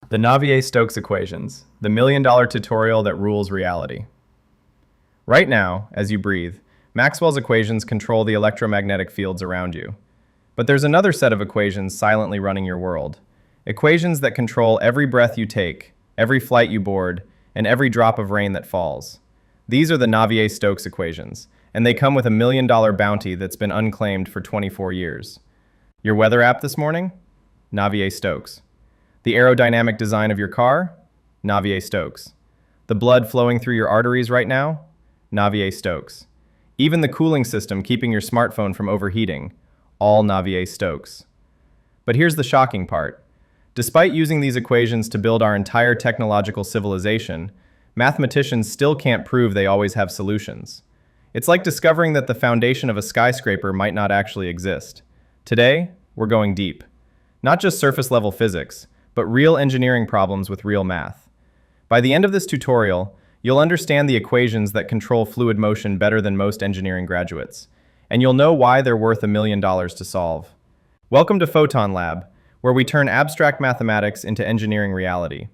The Navier-Stokes equations, the million-dollar tutorial that rules reality. Right now, as you breathe, Maxwell's equations control the electromagnetic fields around you. But there's another set of equations silently running your world. Equations that control every breath you take, every flight you board, and every drop of rain that falls. These are the Navier-Stokes equations, and they come with a million-dollar bounty that's been unclaimed for 24 years. Your weather app this morning? Navier-Stokes. The aerodynamic design of your car? Navier-Stokes. The blood flowing through your arteries right now? Navier-Stokes. Even the cooling system keeping your smartphone from overheating? All Navier-Stokes. But here's the shocking part. Despite using these equations to build our entire technological civilization, mathematicians still can't prove they always have solutions. It's like discovering that the foundation of a skyscraper might not actually exist. Today, we're going deep. Not just surface-level physics, but real engineering problems with real math. By the end of this tutorial, you'll understand the equations that control fluid motion better than most engineering graduates, and you'll know why they're worth $1 million to solve. Welcome to Photon Lab, where we turn abstract mathematics into engineering reality.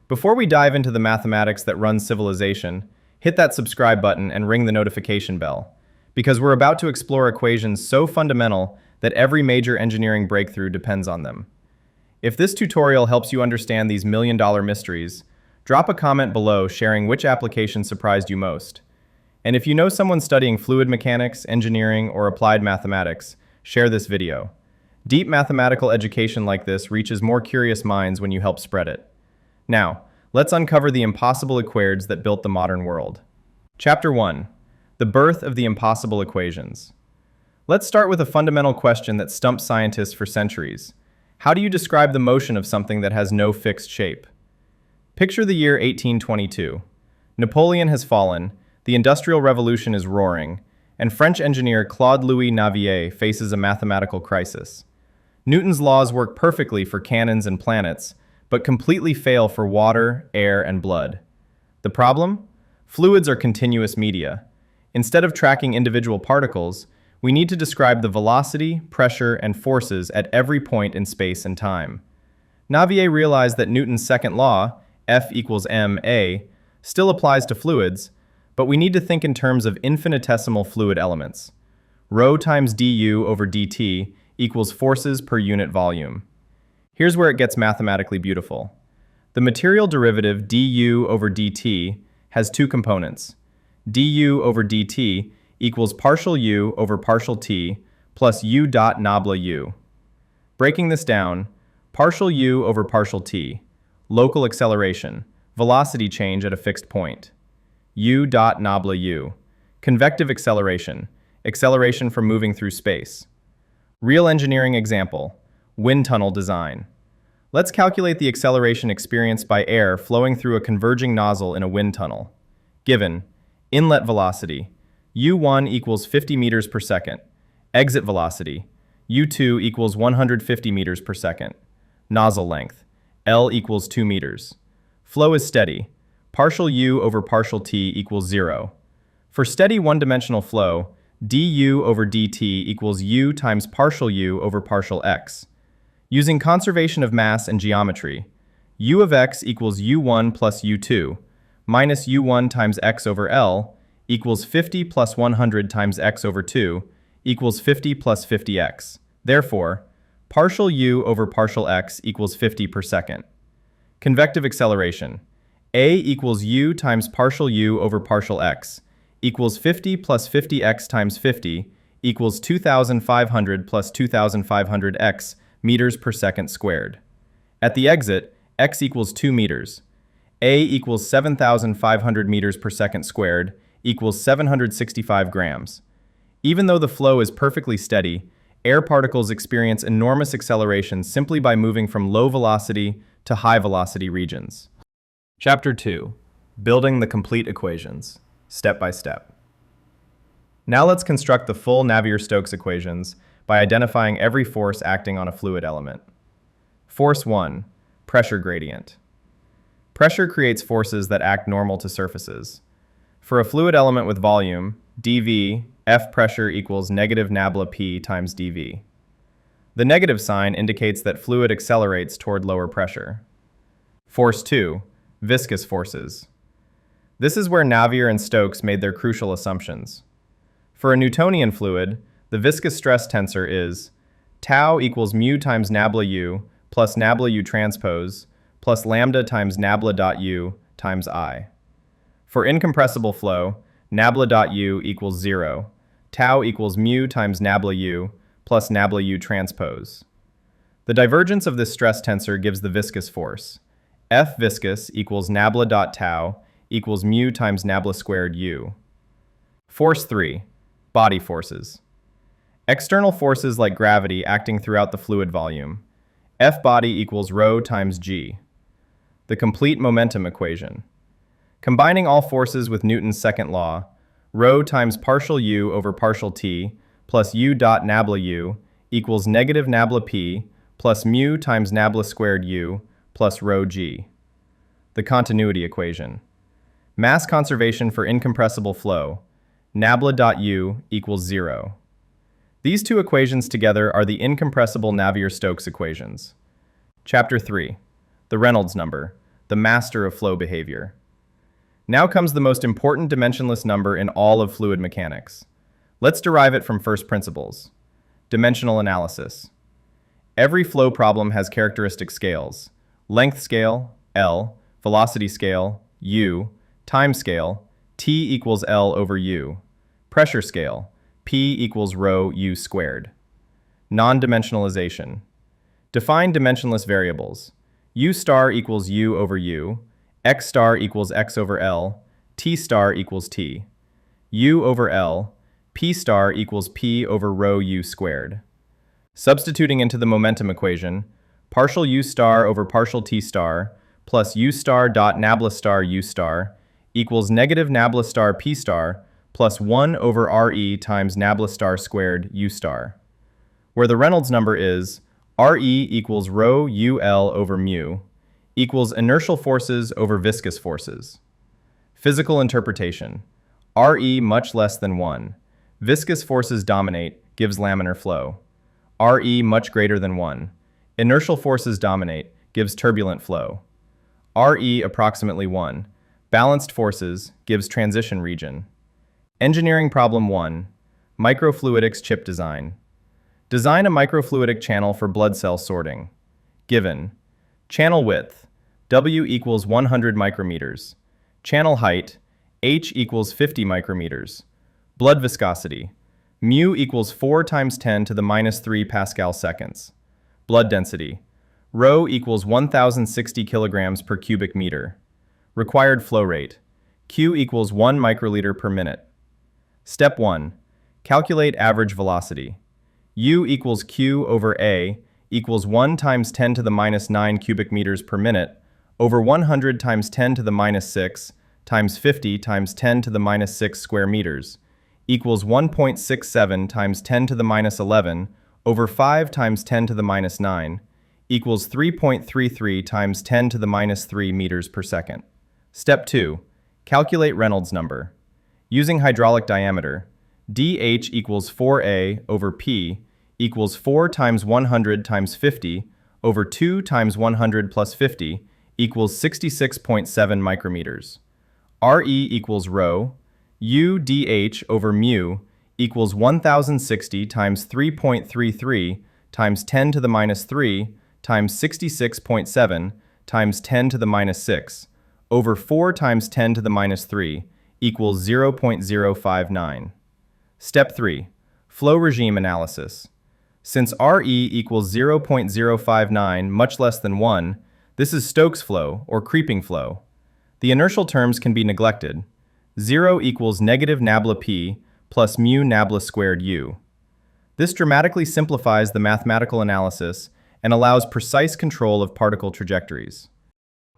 Before we dive into the mathematics that runs civilization, hit that subscribe button and ring the notification bell, because we're about to explore equations so fundamental that every major engineering breakthrough depends on them. If this tutorial helps you understand these million-dollar mysteries, drop a comment below sharing which application surprised you most. And if you know someone studying fluid mechanics, engineering, or applied mathematics, share this video. Deep mathematical education like this reaches more curious minds when you help spread it. Now, let's uncover the impossible equations that built the modern world. Chapter 1. The birth of the impossible equations. Let's start with a fundamental question that stumped scientists for centuries. How do you describe the motion of something that has no fixed shape? Picture the year 1822. Napoleon has fallen, the Industrial Revolution is roaring, and French engineer Claude-Louis Navier faces a mathematical crisis. Newton's laws work perfectly for cannons and planets, but completely fail for water, air, and blood. The problem? Fluids are continuous media. Instead of tracking individual particles, we need to describe the velocity, pressure, and forces at every point in space and time. Navier realized that Newton's second law, F equals ma, still applies to fluids, but we need to think in terms of infinitesimal fluid elements. Rho times du over dt equals forces per unit volume. Here's where it gets mathematically beautiful. The material derivative du over dt has two components. Du over dt equals partial u over partial t plus u dot nabla u. Breaking this down, partial u over partial t, local acceleration, velocity change at a fixed point. U dot nabla u, convective acceleration, acceleration from moving through space. Real engineering example, wind tunnel design. Let's calculate the acceleration experienced by air flowing through a converging nozzle in a wind tunnel. Given, inlet velocity, u1 equals 50 meters per second. Exit velocity, u2 equals 150 meters per second. Nozzle length, L equals 2 meters. Flow is steady. Partial u over partial t equals 0. For steady one-dimensional flow, du over dt equals u times partial u over partial x. Using conservation of mass and geometry, u of x equals u1 plus u2 minus u1 times x over L equals 50 plus 100 times x over 2 equals 50 plus 50x. Therefore, partial u over partial x equals 50 per second. Convective acceleration. A equals u times partial u over partial x equals 50 plus 50x times 50 equals 2,500 plus 2,500x meters per second squared. At the exit, x equals 2 meters. A equals 7,500 meters per second squared equals 765 grams. Even though the flow is perfectly steady, air particles experience enormous acceleration simply by moving from low velocity to high velocity regions. Chapter 2. Building the complete equations, step by step. Now let's construct the full Navier-Stokes equations by identifying every force acting on a fluid element. Force 1. Pressure gradient. Pressure creates forces that act normal to surfaces. For a fluid element with volume, dV, F pressure equals negative nabla P times dV. The negative sign indicates that fluid accelerates toward lower pressure. Force 2. Viscous forces. This is where Navier and Stokes made their crucial assumptions. For a Newtonian fluid, the viscous stress tensor is tau equals mu times nabla u plus nabla u transpose plus lambda times nabla dot u times I. For incompressible flow, nabla dot u equals 0, tau equals mu times nabla u plus nabla u transpose. The divergence of this stress tensor gives the viscous force. F viscous equals nabla dot tau equals mu times nabla squared u. Force 3. Body forces. External forces like gravity acting throughout the fluid volume. F body equals rho times g. The complete momentum equation. Combining all forces with Newton's second law, rho times partial u over partial t plus u dot nabla u equals negative nabla p plus mu times nabla squared u plus rho g. The continuity equation. Mass conservation for incompressible flow, nabla dot u equals 0. These two equations together are the incompressible Navier-Stokes equations. Chapter 3. The Reynolds number, the master of flow behavior. Now comes the most important dimensionless number in all of fluid mechanics. Let's derive it from first principles. Dimensional analysis. Every flow problem has characteristic scales. Length scale, L, velocity scale, U, time scale, T equals L over U, pressure scale, P equals rho U squared. Non-dimensionalization. Define dimensionless variables. U star equals U over U, X star equals X over L, T star equals T. U over L, P star equals P over rho U squared. Substituting into the momentum equation, partial U star over partial T star plus U star dot nabla star U star equals negative nabla star P star plus 1 over Re times nabla star squared U star. Where the Reynolds number is Re equals rho UL over mu equals inertial forces over viscous forces. Physical interpretation. Re much less than 1. Viscous forces dominate, gives laminar flow. Re much greater than 1. Inertial forces dominate, gives turbulent flow. Re approximately 1. Balanced forces, gives transition region. Engineering problem 1. Microfluidics chip design. Design a microfluidic channel for blood cell sorting. Given. Channel width. W equals 100 micrometers. Channel height. H equals 50 micrometers. Blood viscosity. Mu equals 4 times 10 to the minus 3 Pascal seconds. Blood density. Rho equals 1060 kilograms per cubic meter. Required flow rate. Q equals 1 microliter per minute. Step 1. Calculate average velocity. U equals Q over A equals 1 times 10 to the minus 9 cubic meters per minute over 100 times 10 to the minus 6 times 50 times 10 to the minus 6 square meters equals 1.67 times 10 to the minus 11 over 5 times 10 to the minus 9 equals 3.33 times 10 to the minus 3 meters per second. Step 2. Calculate Reynolds number. Using hydraulic diameter, dH equals 4A over P equals 4 times 100 times 50 over 2 times 100 plus 50 equals 66.7 micrometers. Re equals rho, U dH over mu equals 1060 times 3.33 times 10 to the minus 3 times 66.7 times 10 to the minus 6 over 4 times 10 to the minus 3 equals 0.059. Step 3. Flow regime analysis. Since Re equals 0.059, much less than 1, this is Stokes flow, or creeping flow. The inertial terms can be neglected. 0 equals negative nabla p plus mu nabla squared u. This dramatically simplifies the mathematical analysis and allows precise control of particle trajectories.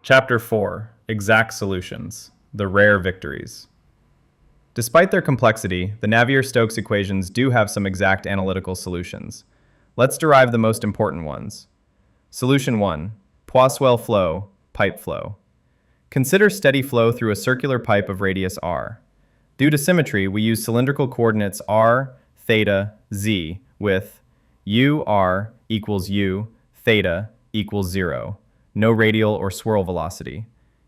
Chapter 4. Exact solutions. The rare victories. Despite their complexity, the Navier-Stokes equations do have some exact analytical solutions. Let's derive the most important ones. Solution 1. Poiseuille flow, pipe flow. Consider steady flow through a circular pipe of radius r. Due to symmetry, we use cylindrical coordinates r, theta, z, with u r equals u, theta equals 0, no radial or swirl velocity.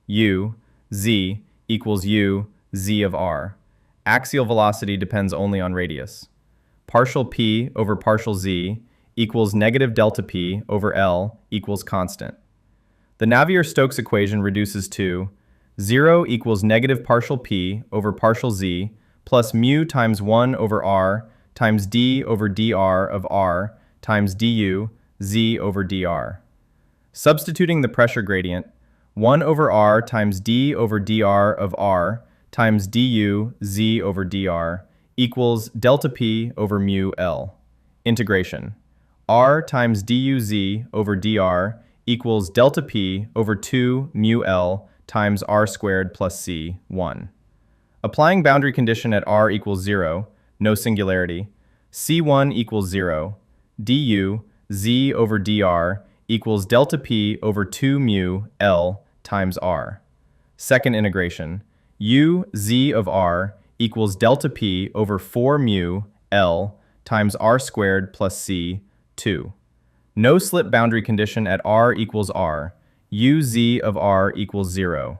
U, z, equals u, z of r. Axial velocity depends only on radius. Partial p over partial z equals negative delta p over L equals constant. The Navier-Stokes equation reduces to 0 equals negative partial p over partial z plus mu times 1 over r times d over dr of r times du z over dr. Substituting the pressure gradient, 1 over r times d over dr of r times du z over dr equals delta p over mu L. Integration. R times du z over dr equals delta p over 2 mu L times r squared plus c, 1. Applying boundary condition at r equals 0, no singularity, c1 equals 0, du z over dr equals delta p over 2 mu L times r. Second integration, u z of r equals delta p over 4 mu L times r squared plus c, 2. No slip boundary condition at r equals r, u z of r equals 0.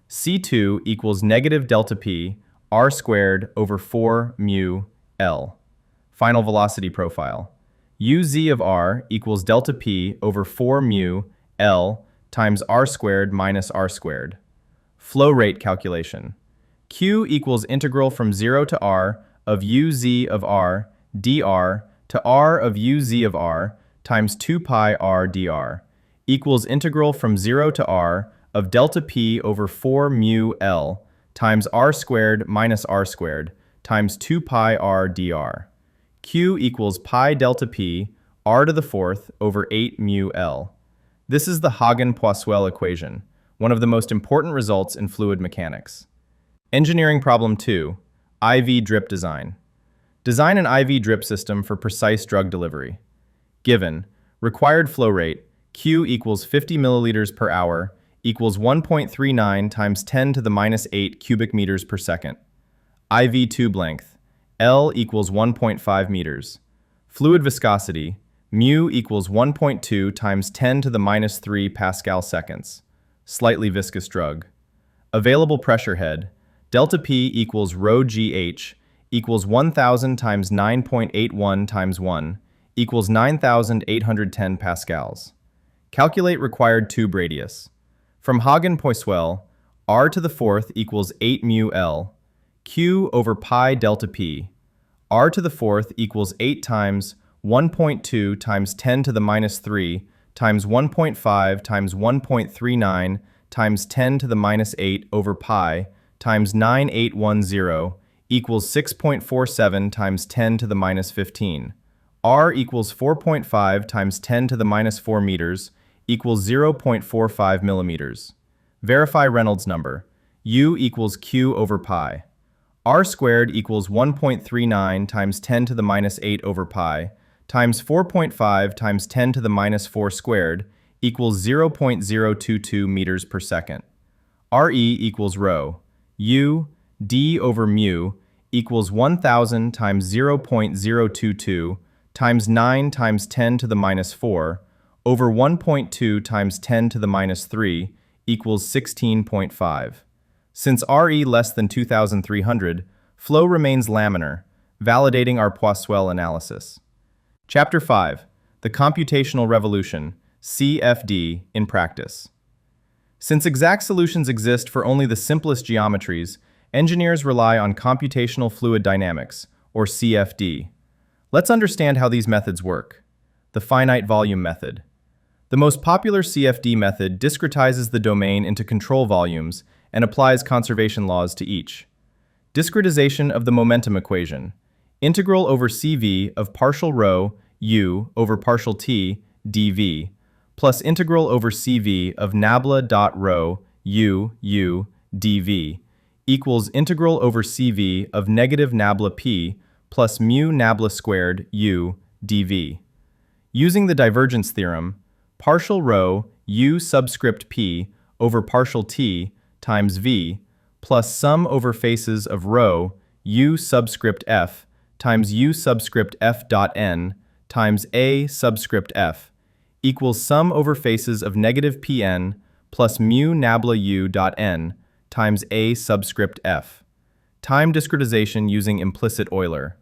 c2 equals negative delta p r squared over 4 mu L. Final velocity profile. u z of r equals delta p over 4 mu L times r squared minus r squared. Flow rate calculation. Q equals integral from 0 to r of u z of r dr to r of u z of r times 2 pi r dr equals integral from 0 to r of delta p over 4 mu L times r squared minus r squared times 2 pi r dr. Q equals pi delta p r to the fourth over 8 mu L. This is the Hagen-Poiseuille equation, one of the most important results in fluid mechanics. Engineering problem 2, IV drip design. Design an IV drip system for precise drug delivery. Given, required flow rate, Q equals 50 milliliters per hour equals 1.39 times 10 to the minus 8 cubic meters per second. IV tube length, L equals 1.5 meters. Fluid viscosity, mu equals 1.2 times 10 to the minus 3 Pascal seconds. Slightly viscous drug. Available pressure head, delta P equals rho GH equals 1000 times 9.81 times 1 equals 9,810 pascals. Calculate required tube radius. From Hagen-Poiseuille, r to the fourth equals 8 mu L, q over pi delta p. R to the fourth equals 8 times 1.2 times 10 to the minus 3 times 1.5 times 1.39 times 10 to the minus 8 over pi times 9810 equals 6.47 times 10 to the minus 15. R equals 4.5 times 10 to the minus 4 meters equals 0.45 millimeters. Verify Reynolds number. U equals Q over pi. R squared equals 1.39 times 10 to the minus 8 over pi times 4.5 times 10 to the minus 4 squared equals 0.022 meters per second. RE equals rho. U, d over mu equals 1000 times 0.022 times 9 times 10 to the minus 4 over 1.2 times 10 to the minus 3 equals 16.5. Since RE less than 2300, flow remains laminar, validating our Poiseuille analysis. Chapter 5. The Computational Revolution, CFD, in practice. Since exact solutions exist for only the simplest geometries, engineers rely on computational fluid dynamics, or CFD. Let's understand how these methods work. The finite volume method. The most popular CFD method discretizes the domain into control volumes and applies conservation laws to each. Discretization of the momentum equation. Integral over CV of partial rho u over partial t dv plus integral over CV of nabla dot rho u dv equals integral over CV of negative nabla p plus mu nabla squared u dv. Using the divergence theorem, partial rho u subscript p over partial t times v plus sum over faces of rho u subscript f times u subscript f dot n times a subscript f equals sum over faces of negative Pn plus mu nabla u dot n times a subscript f. Time discretization using implicit Euler.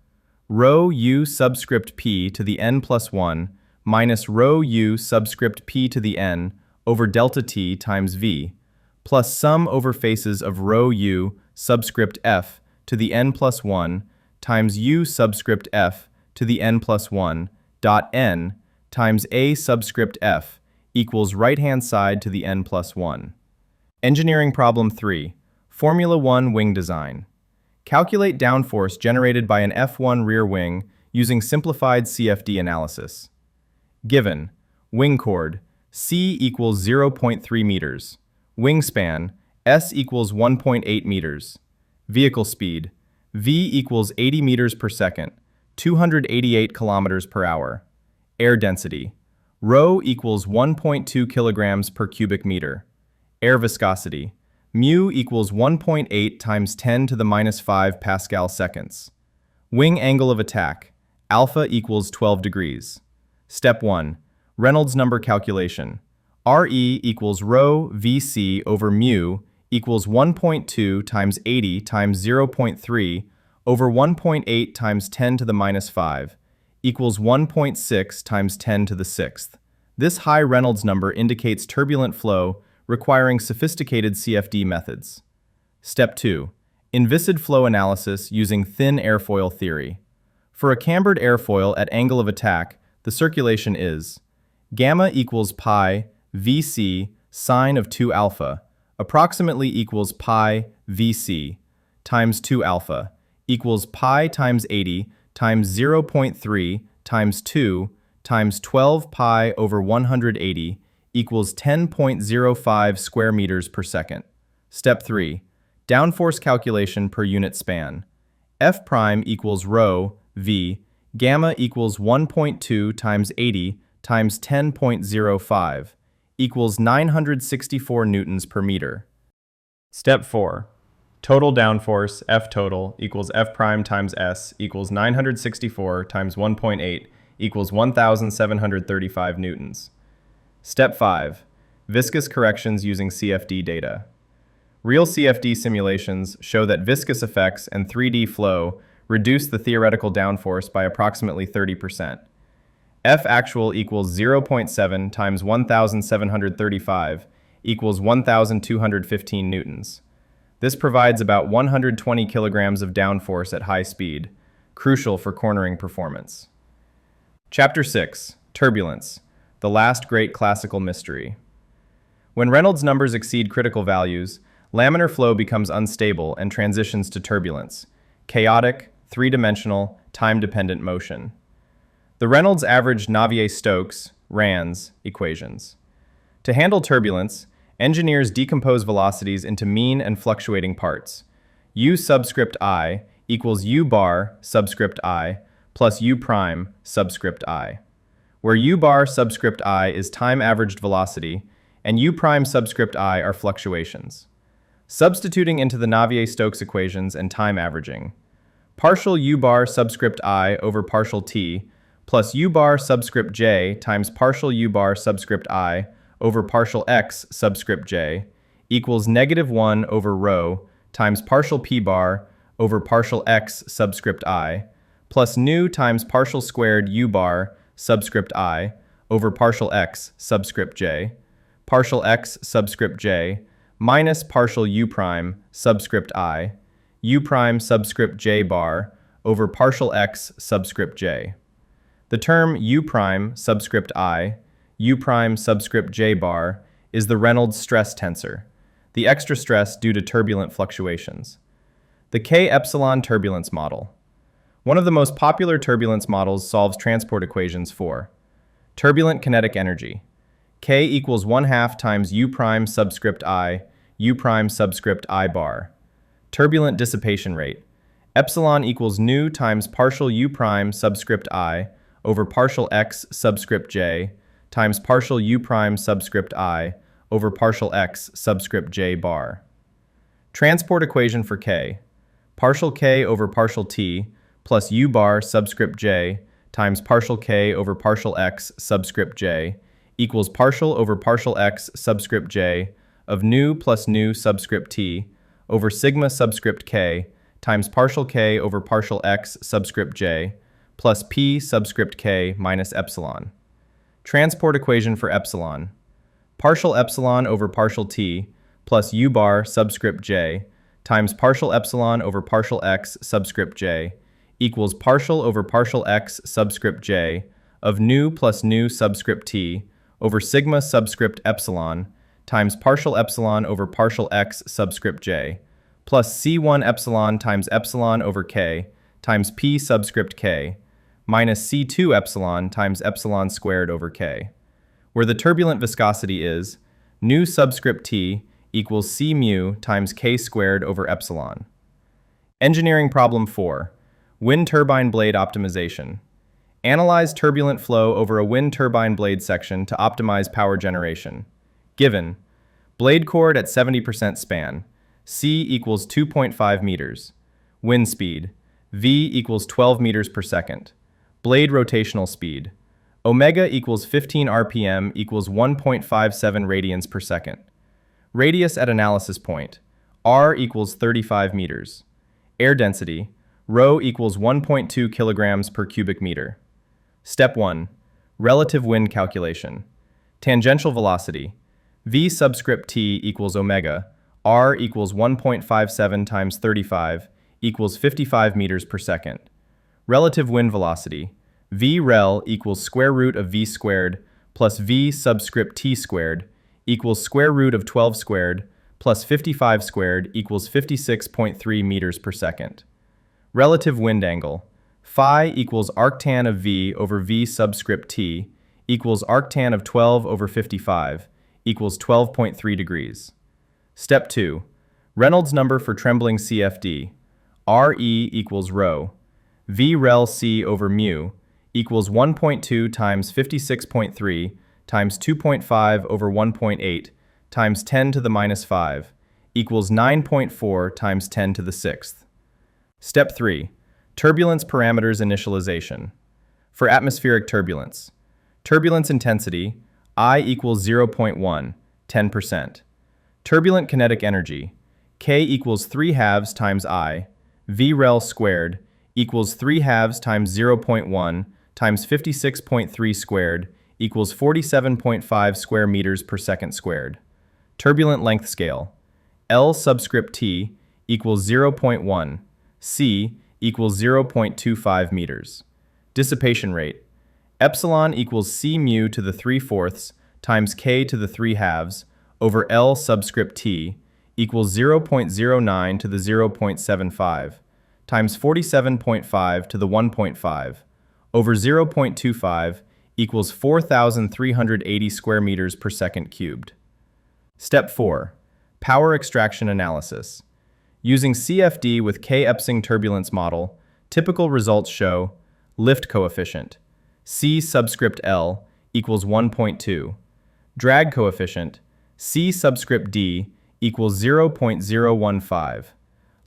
Rho u subscript p to the n plus 1 minus rho u subscript p to the n over delta t times v, plus sum over faces of rho u subscript f to the n plus 1 times u subscript f to the n plus 1 dot n times a subscript f equals right-hand side to the n plus 1. Engineering problem 3, Formula 1 wing design. Calculate downforce generated by an F1 rear wing using simplified CFD analysis. Given, wing chord, C equals 0.3 meters, wingspan, S equals 1.8 meters, vehicle speed, V equals 80 meters per second, 288 kilometers per hour, air density, rho equals 1.2 kilograms per cubic meter, air viscosity, mu equals 1.8 times 10 to the minus 5 Pascal seconds. Wing angle of attack, alpha equals 12 degrees. Step 1, Reynolds number calculation. RE equals rho VC over mu equals 1.2 times 80 times 0.3 over 1.8 times 10 to the minus 5 equals 1.6 times 10 to the 6th. This high Reynolds number indicates turbulent flow requiring sophisticated CFD methods. Step 2. Inviscid flow analysis using thin airfoil theory. For a cambered airfoil at angle of attack, the circulation is gamma equals pi Vc sine of 2 alpha approximately equals pi Vc times 2 alpha equals pi times 80 times 0.3 times 2 times 12 pi over 180 equals 10.05 square meters per second. Step 3. Downforce calculation per unit span. F prime equals rho v, gamma equals 1.2 times 80 times 10.05 equals 964 newtons per meter. Step 4. Total downforce, F total, equals F prime times S equals 964 times 1.8 equals 1,735 newtons. Step 5. Viscous corrections using CFD data. Real CFD simulations show that viscous effects and 3D flow reduce the theoretical downforce by approximately 30%. F actual equals 0.7 times 1,735 equals 1,215 newtons. This provides about 120 kilograms of downforce at high speed, crucial for cornering performance. Chapter 6. Turbulence, the last great classical mystery. When Reynolds numbers exceed critical values, laminar flow becomes unstable and transitions to turbulence, chaotic, three-dimensional, time-dependent motion. The Reynolds averaged Navier-Stokes, RANS, equations. To handle turbulence, engineers decompose velocities into mean and fluctuating parts. U subscript I equals U bar subscript I plus U prime subscript I, where U bar subscript I is time-averaged velocity and U prime subscript I are fluctuations. Substituting into the Navier-Stokes equations and time averaging, partial U bar subscript I over partial t plus U bar subscript j times partial U bar subscript I over partial x subscript j equals -1 over rho times partial p bar over partial x subscript I plus nu times partial squared U bar subscript I over partial x subscript j, partial x subscript j minus partial U prime subscript I, U prime subscript j bar over partial x subscript j. The term U prime subscript I, U prime subscript j bar is the Reynolds stress tensor, the extra stress due to turbulent fluctuations. The K-epsilon turbulence model. One of the most popular turbulence models solves transport equations for turbulent kinetic energy. K equals 1/2 times U prime subscript I, U prime subscript I bar. Turbulent dissipation rate. Epsilon equals nu times partial U prime subscript I over partial x subscript j times partial U prime subscript I over partial x subscript j bar. Transport equation for K. Partial K over partial t plus U bar subscript j times partial K over partial x subscript j equals partial over partial x subscript j of nu plus nu subscript t over sigma subscript k times partial k over partial x subscript j plus p subscript k minus epsilon. Transport equation for epsilon. Partial epsilon over partial t plus u bar subscript j times partial epsilon over partial x subscript j equals partial over partial x subscript j of nu plus nu subscript t over sigma subscript epsilon times partial epsilon over partial x subscript j plus c1 epsilon times epsilon over k times p subscript k minus c2 epsilon times epsilon squared over k, where the turbulent viscosity is nu subscript t equals c mu times k squared over epsilon. Engineering problem 4. Wind turbine blade optimization. Analyze turbulent flow over a wind turbine blade section to optimize power generation. Given blade chord at 70% span, c equals 2.5 meters, wind speed, v equals 12 meters per second, blade rotational speed, omega equals 15 rpm equals 1.57 radians per second, radius at analysis point, r equals 35 meters, air density, rho equals 1.2 kilograms per cubic meter. Step 1. Relative wind calculation. Tangential velocity. V subscript t equals omega, r equals 1.57 times 35 equals 55 meters per second. Relative wind velocity. V rel equals square root of v squared plus v subscript t squared equals square root of 12 squared plus 55 squared equals 56.3 meters per second. Relative wind angle. Phi equals arctan of v over v subscript t equals arctan of 12 over 55 equals 12.3 degrees. Step 2. Reynolds number for trembling CFD. Re equals rho. V rel c over mu equals 1.2 times 56.3 times 2.5 over 1.8 times 10 to the minus 5 equals 9.4 times 10 to the 6th. Step 3. Turbulence parameters initialization. For atmospheric turbulence, turbulence intensity, I equals 0.1, 10%. Turbulent kinetic energy, K equals 3 halves times I, V rel squared equals 3 halves times 0.1 times 56.3 squared equals 47.5 square meters per second squared. Turbulent length scale, L subscript T equals 0.1, C equals 0.25 meters. Dissipation rate, epsilon equals c mu to the 3/4 times k to the 3 halves over L subscript T equals 0.09 to the 0.75 times 47.5 to the 1.5 over 0.25 equals 4,380 square meters per second cubed. Step 4. Power extraction analysis. Using CFD with K-Epsing turbulence model, typical results show lift coefficient, C subscript L equals 1.2, drag coefficient, C subscript D equals 0.015,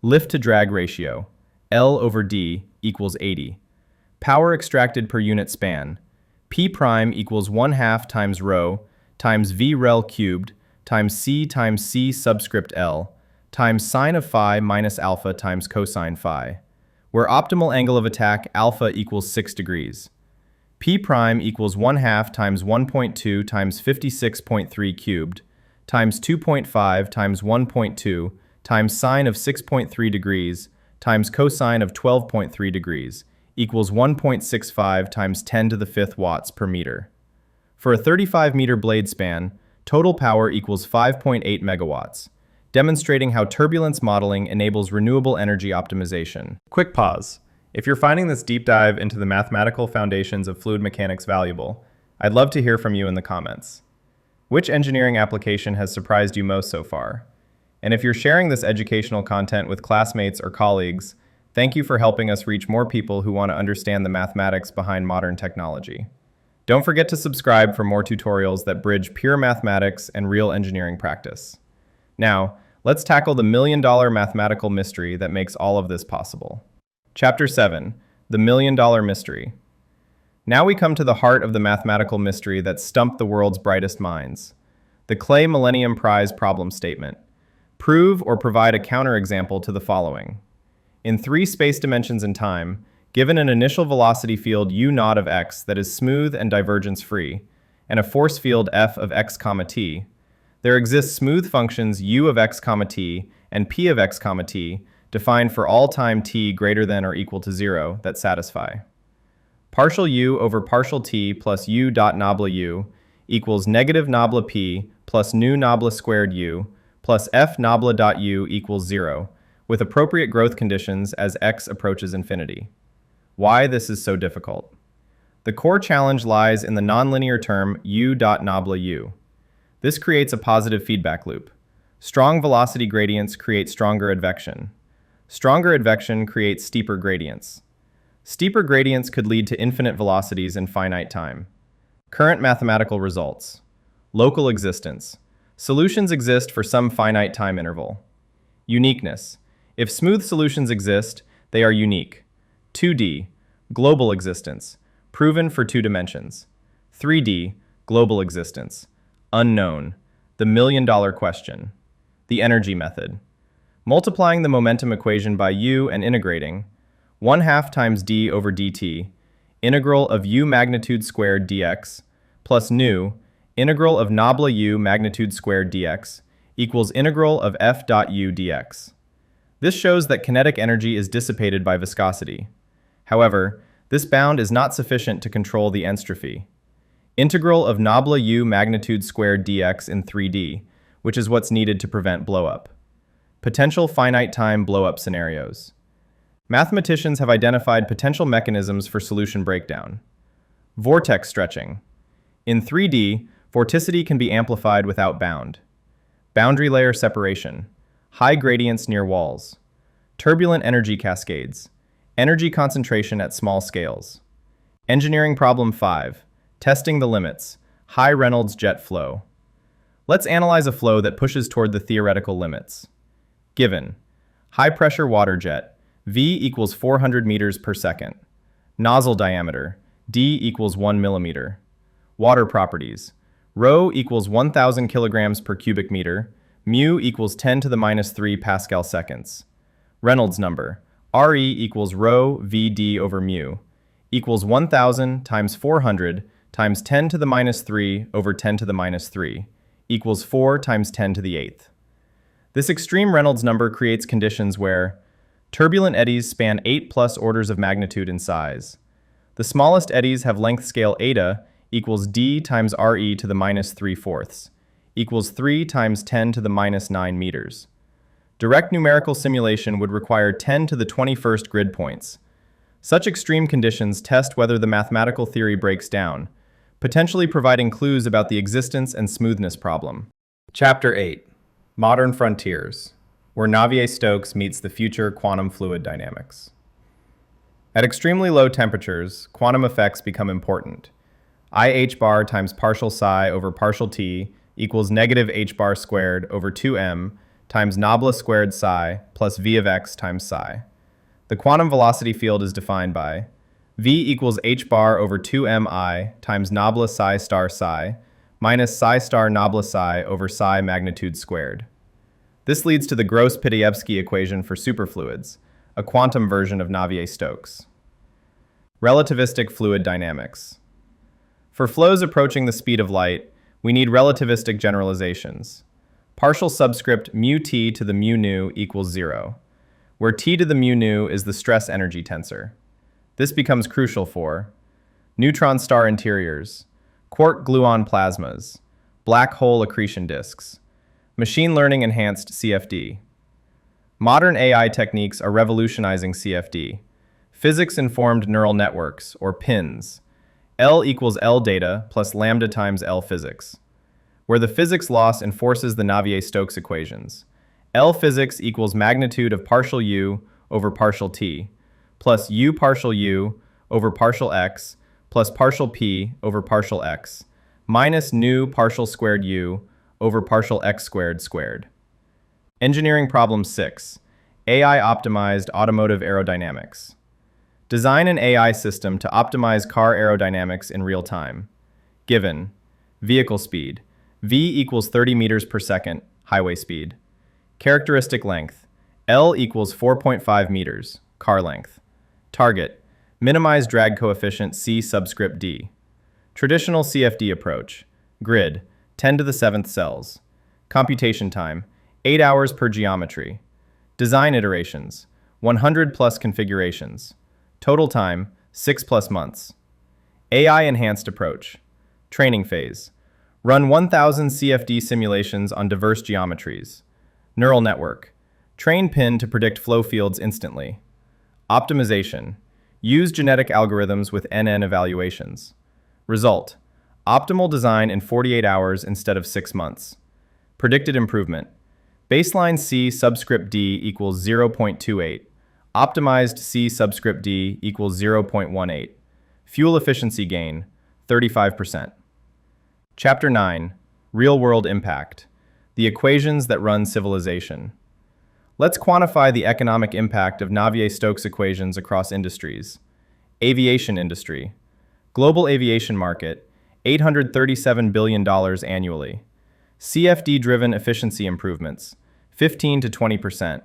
lift to drag ratio, L over D equals 80, power extracted per unit span, P prime equals 1/2 times rho times V rel cubed times C subscript L times sine of phi minus alpha times cosine phi, where optimal angle of attack alpha equals 6 degrees. P prime equals 1/2 times 1.2 times 56.3 cubed times 2.5 times 1.2 times sine of 6.3 degrees times cosine of 12.3 degrees equals 1.65 times 10 to the 5th watts per meter. For a 35-meter blade span, total power equals 5.8 megawatts, demonstrating how turbulence modeling enables renewable energy optimization. Quick pause. If you're finding this deep dive into the mathematical foundations of fluid mechanics valuable, I'd love to hear from you in the comments. Which engineering application has surprised you most so far? And if you're sharing this educational content with classmates or colleagues, thank you for helping us reach more people who want to understand the mathematics behind modern technology. Don't forget to subscribe for more tutorials that bridge pure mathematics and real engineering practice. Now, let's tackle the million-dollar mathematical mystery that makes all of this possible. Chapter 7. The Million-Dollar Mystery. Now we come to the heart of the mathematical mystery that stumped the world's brightest minds. The Clay Millennium Prize problem statement. Prove or provide a counterexample to the following. In three space dimensions in time, given an initial velocity field u0 of x that is smooth and divergence-free, and a force field f of x, t, there exist smooth functions u of x, t and p of x, t defined for all time t greater than or equal to 0 that satisfy. Partial u over partial t plus u dot nabla u equals negative nabla p plus nu nabla squared u plus f nabla dot u equals 0, with appropriate growth conditions as x approaches infinity. Why this is so difficult? The core challenge lies in the nonlinear term u dot nabla u. This creates a positive feedback loop. Strong velocity gradients create stronger advection. Stronger advection creates steeper gradients. Steeper gradients could lead to infinite velocities in finite time. Current mathematical results. Local existence. Solutions exist for some finite time interval. Uniqueness. If smooth solutions exist, they are unique. 2D. Global existence. Proven for 2 dimensions. 3D. Global existence. Unknown. The million-dollar question. The energy method. Multiplying the momentum equation by u and integrating 1/2 times d over dt, integral of u magnitude squared dx, plus nu, integral of nabla u magnitude squared dx, equals integral of f dot u dx. This shows that kinetic energy is dissipated by viscosity. However, this bound is not sufficient to control the entropy. Integral of nabla u magnitude squared dx in 3D, which is what's needed to prevent blowup. Potential finite time blowup scenarios. Mathematicians have identified potential mechanisms for solution breakdown. Vortex stretching. In 3D, vorticity can be amplified without bound. Boundary layer separation. High gradients near walls. Turbulent energy cascades. Energy concentration at small scales. Engineering problem 5. Testing the limits. High Reynolds jet flow. Let's analyze a flow that pushes toward the theoretical limits. Given. High pressure water jet. V equals 400 meters per second. Nozzle diameter, D equals 1 millimeter. Water properties, rho equals 1,000 kilograms per cubic meter, mu equals 10 to the minus 3 Pascal seconds. Reynolds number, Re equals rho Vd over mu, equals 1,000 times 400 times 10 to the minus 3 over 10 to the minus 3, equals 4 times 10 to the 8th. This extreme Reynolds number creates conditions where turbulent eddies span 8+ orders of magnitude in size. The smallest eddies have length scale eta equals d times re to the minus 3/4, equals 3 times 10 to the minus 9 meters. Direct numerical simulation would require 10 to the 21st grid points. Such extreme conditions test whether the mathematical theory breaks down, potentially providing clues about the existence and smoothness problem. Chapter 8. Modern Frontiers, where Navier-Stokes meets the future quantum fluid dynamics. At extremely low temperatures, quantum effects become important. IH bar times partial psi over partial t equals negative h bar squared over 2m times nabla squared psi plus v of x times psi. The quantum velocity field is defined by v equals h bar over 2mi times nabla psi star psi minus psi star nabla psi over psi magnitude squared. This leads to the Gross-Pitaevsky equation for superfluids, a quantum version of Navier-Stokes. Relativistic fluid dynamics. For flows approaching the speed of light, we need relativistic generalizations. Partial subscript mu t to the mu nu equals 0, where t to the mu nu is the stress energy tensor. This becomes crucial for neutron star interiors, quark-gluon plasmas, black hole accretion disks, machine learning enhanced CFD. Modern AI techniques are revolutionizing CFD, physics-informed neural networks, or PINs. L equals L data plus lambda times L physics, where the physics loss enforces the Navier-Stokes equations. L physics equals magnitude of partial u over partial t, plus u partial u over partial x, plus partial p over partial x, minus nu partial squared u over partial x squared squared. Engineering problem 6, AI optimized automotive aerodynamics. Design an AI system to optimize car aerodynamics in real time. Given vehicle speed, v equals 30 meters per second, highway speed. Characteristic length, L equals 4.5 meters, car length. Target, minimize drag coefficient C subscript D. Traditional CFD approach, grid, 10 to the 7th cells. Computation time, 8 hours per geometry. Design iterations, 100 plus configurations. Total time, 6 plus months. AI enhanced approach. Training phase. Run 1,000 CFD simulations on diverse geometries. Neural network. Train PIN to predict flow fields instantly. Optimization. Use genetic algorithms with NN evaluations. Result. Optimal design in 48 hours instead of 6 months. Predicted improvement. Baseline C subscript D equals 0.28. Optimized C subscript D equals 0.18. Fuel efficiency gain, 35%. Chapter 9, Real-World Impact. The equations that run civilization. Let's quantify the economic impact of Navier-Stokes equations across industries. Aviation industry. Global aviation market, $837 billion annually. CFD-driven efficiency improvements, 15 to 20%.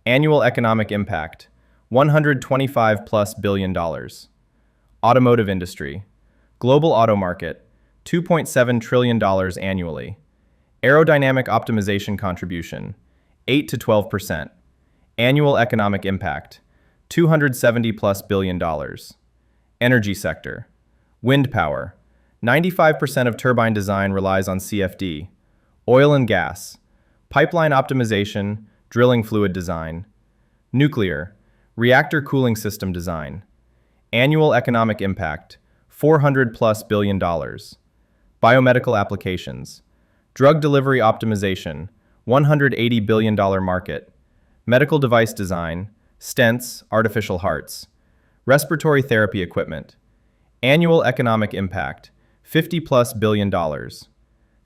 Annual economic impact, $125+ billion. Automotive industry. Global auto market, $2.7 trillion annually. Aerodynamic optimization contribution, 8 to 12%. Annual economic impact, $270+ billion. Energy sector. Wind power. 95% of turbine design relies on CFD. Oil and gas. Pipeline optimization, drilling fluid design. Nuclear. Reactor cooling system design. Annual economic impact, $400+ billion. Biomedical applications. Drug delivery optimization, $180 billion market. Medical device design, stents, artificial hearts. Respiratory therapy equipment. Annual economic impact, $50+ billion.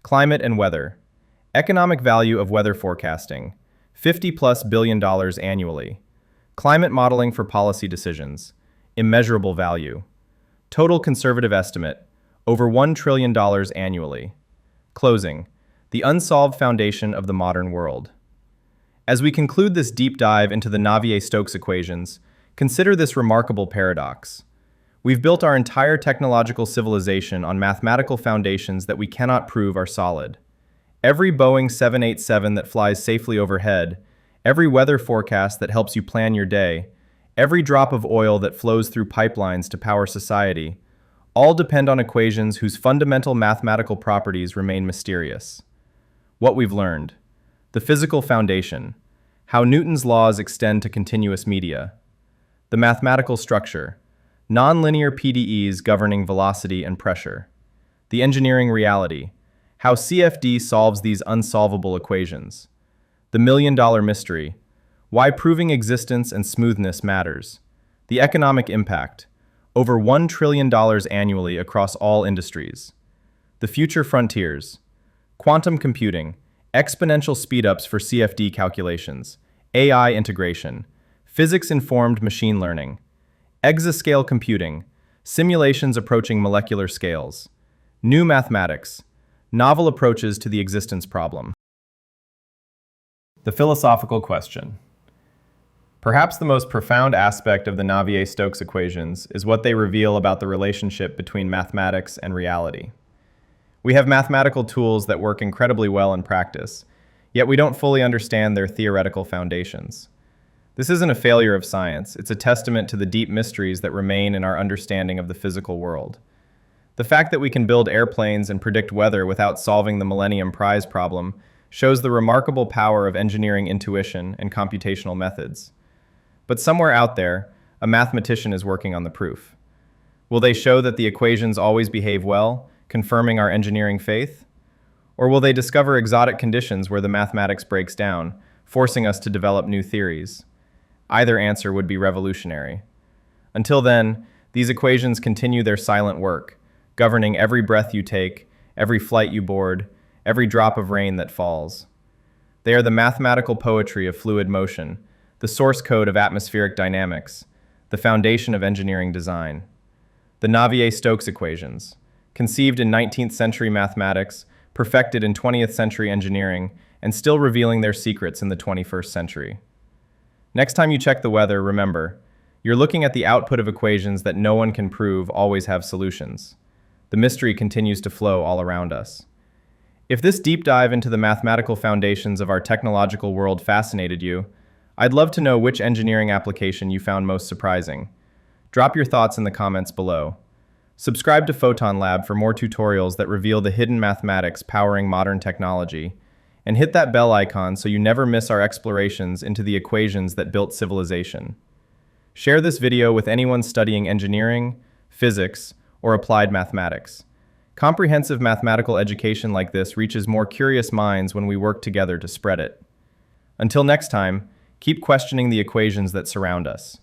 Climate and weather. Economic value of weather forecasting, $50+ billion annually. Climate modeling for policy decisions, immeasurable value. Total conservative estimate, over $1 trillion annually. Closing, the unsolved foundation of the modern world. As we conclude this deep dive into the Navier-Stokes equations, consider this remarkable paradox. We've built our entire technological civilization on mathematical foundations that we cannot prove are solid. Every Boeing 787 that flies safely overhead, every weather forecast that helps you plan your day, every drop of oil that flows through pipelines to power society, all depend on equations whose fundamental mathematical properties remain mysterious. What we've learned. The physical foundation. How Newton's laws extend to continuous media. The mathematical structure. Nonlinear PDEs governing velocity and pressure. The engineering reality. How CFD solves these unsolvable equations. The million-dollar mystery. Why proving existence and smoothness matters. The economic impact. Over $1 trillion annually across all industries. The future frontiers. Quantum computing. Exponential speedups for CFD calculations. AI integration. Physics-informed machine learning. Exascale computing. Simulations approaching molecular scales. New mathematics. Novel approaches to the existence problem. The philosophical question. Perhaps the most profound aspect of the Navier-Stokes equations is what they reveal about the relationship between mathematics and reality. We have mathematical tools that work incredibly well in practice, yet we don't fully understand their theoretical foundations. This isn't a failure of science, it's a testament to the deep mysteries that remain in our understanding of the physical world. The fact that we can build airplanes and predict weather without solving the Millennium Prize problem shows the remarkable power of engineering intuition and computational methods. But somewhere out there, a mathematician is working on the proof. Will they show that the equations always behave well, confirming our engineering faith? Or will they discover exotic conditions where the mathematics breaks down, forcing us to develop new theories? Either answer would be revolutionary. Until then, these equations continue their silent work, governing every breath you take, every flight you board, every drop of rain that falls. They are the mathematical poetry of fluid motion, the source code of atmospheric dynamics, the foundation of engineering design. The Navier-Stokes equations, conceived in 19th century mathematics, perfected in 20th century engineering, and still revealing their secrets in the 21st century. Next time you check the weather, remember, you're looking at the output of equations that no one can prove always have solutions. The mystery continues to flow all around us. If this deep dive into the mathematical foundations of our technological world fascinated you, I'd love to know which engineering application you found most surprising. Drop your thoughts in the comments below. Subscribe to Photon Lab for more tutorials that reveal the hidden mathematics powering modern technology, and hit that bell icon so you never miss our explorations into the equations that built civilization. Share this video with anyone studying engineering, physics, or applied mathematics. Comprehensive mathematical education like this reaches more curious minds when we work together to spread it. Until next time, keep questioning the equations that surround us.